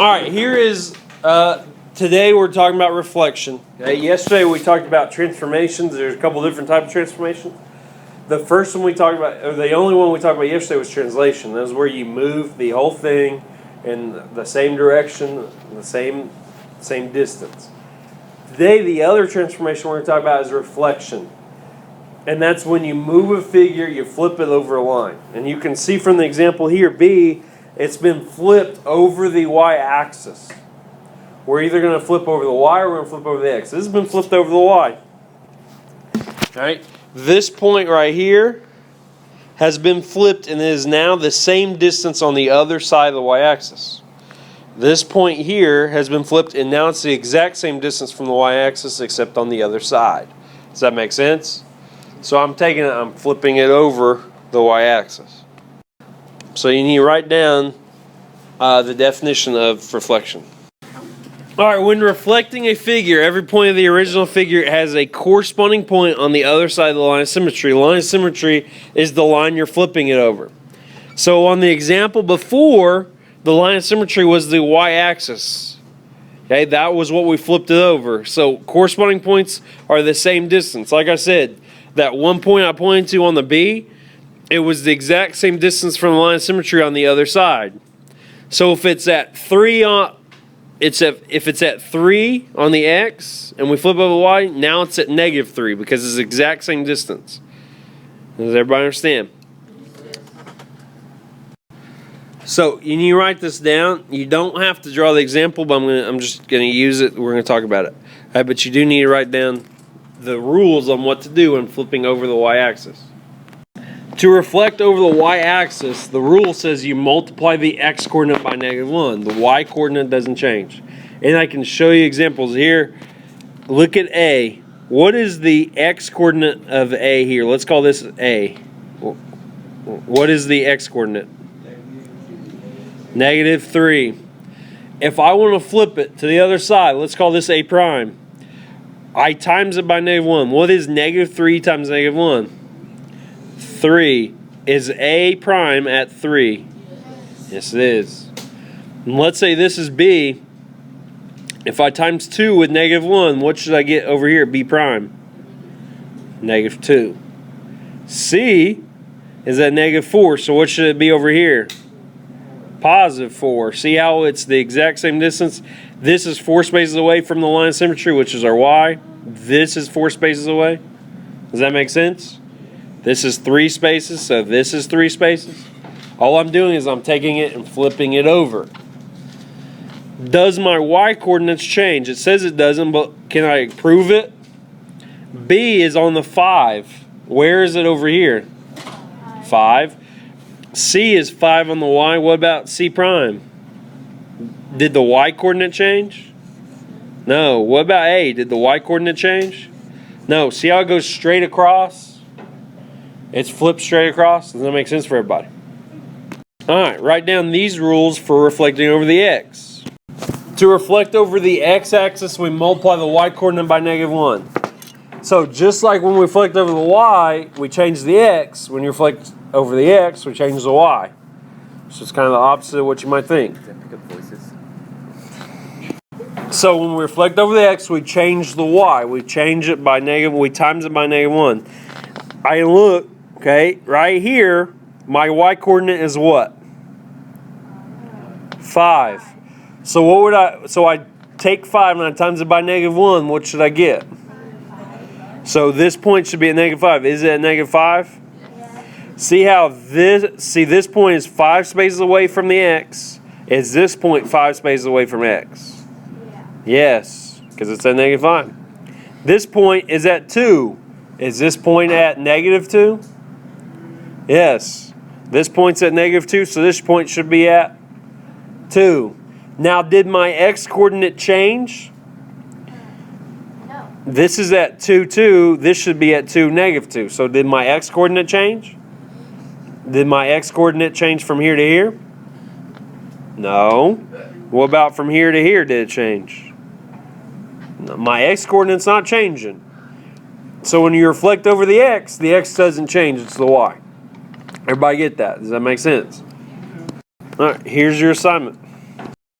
All right, here is, today we're talking about reflection. Okay, yesterday we talked about transformations. There's a couple different types of transformations. The first one we talked about, or the only one we talked about yesterday was translation. That was where you move the whole thing in the same direction, the same distance. Today, the other transformation we're going to talk about is reflection. And that's when you move a figure, you flip it over a line. And you can see from the example here, B, it's been flipped over the y-axis. We're either going to flip over the y or we're going to flip over the x. This has been flipped over the y. All right. This point right here has been flipped and is now the same distance on the other side of the y-axis. This point here has been flipped and now it's the exact same distance from the y-axis except on the other side. Does that make sense? So I'm flipping it over the y-axis. So you need to write down the definition of reflection. All right, when reflecting a figure, every point of the original figure has a corresponding point on the other side of the line of symmetry. The line of symmetry is the line you're flipping it over. So on the example before, the line of symmetry was the y-axis. Okay, that was what we flipped it over. So corresponding points are the same distance. Like I said, that one point I pointed to on the B, it was the exact same distance from the line of symmetry on the other side. So if it's at 3 on if it's at 3 on the x and we flip over the y, now it's at -3 because it's the exact same distance. Does everybody understand? So you need to write this down. You don't have to draw the example, but I'm just going to use it. We're going to talk about it. But you do need to write down the rules on what to do when flipping over the y-axis. To reflect over the y-axis, the rule says you multiply the x-coordinate by -1. The y-coordinate doesn't change. And I can show you examples here. Look at A. What is the x-coordinate of A here? Let's call this A. What is the x-coordinate? -3. If I want to flip it to the other side, let's call this A prime. I times it by -1. What is -3 times -1? 3. Is A prime at 3? Yes, it is. And let's say this is B. If I times 2 with -1, what should I get over here? B prime. -2. C is at -4, so what should it be over here? +4. See how it's the exact same distance? This is 4 spaces away from the line of symmetry, which is our y. This is 4 spaces away. Does that make sense? This is 3 spaces, so this is 3 spaces. All I'm doing is I'm taking it and flipping it over. Does my y-coordinates change? It says it doesn't, but can I prove it? B is on the 5. Where is it over here? 5. C is 5 on the y. What about C prime? Did the y-coordinate change? No. What about A? Did the y-coordinate change? No. See how it goes straight across? It's flipped straight across. Does that make sense for everybody? Alright, write down these rules for reflecting over the x. To reflect over the x-axis, we multiply the y-coordinate by -1. So just like when we reflect over the y, we change the x. When you reflect over the x, we change the y. So it's kind of the opposite of what you might think. So when we reflect over the x, we change the y. We change it by we times it by -1. I look, okay, right here, my y-coordinate is what? 5. So what would I take 5 and I times it by -1, what should I get? So this point should be at -5. Is it at -5? See how this point is 5 spaces away from the x. Is this point 5 spaces away from x? Yes, because it's at -5. This point is at 2. Is this point at -2? Yes. This point's at -2, so this point should be at 2. Now, did my x-coordinate change? No. This is at 2, 2. This should be at 2, -2. So did my x-coordinate change? Did my x-coordinate change from here to here? No. What about from here to here? Did it change? No, my x-coordinate's not changing. So when you reflect over the x doesn't change. It's the y. Everybody get that? Does that make sense? All right, here's your assignment.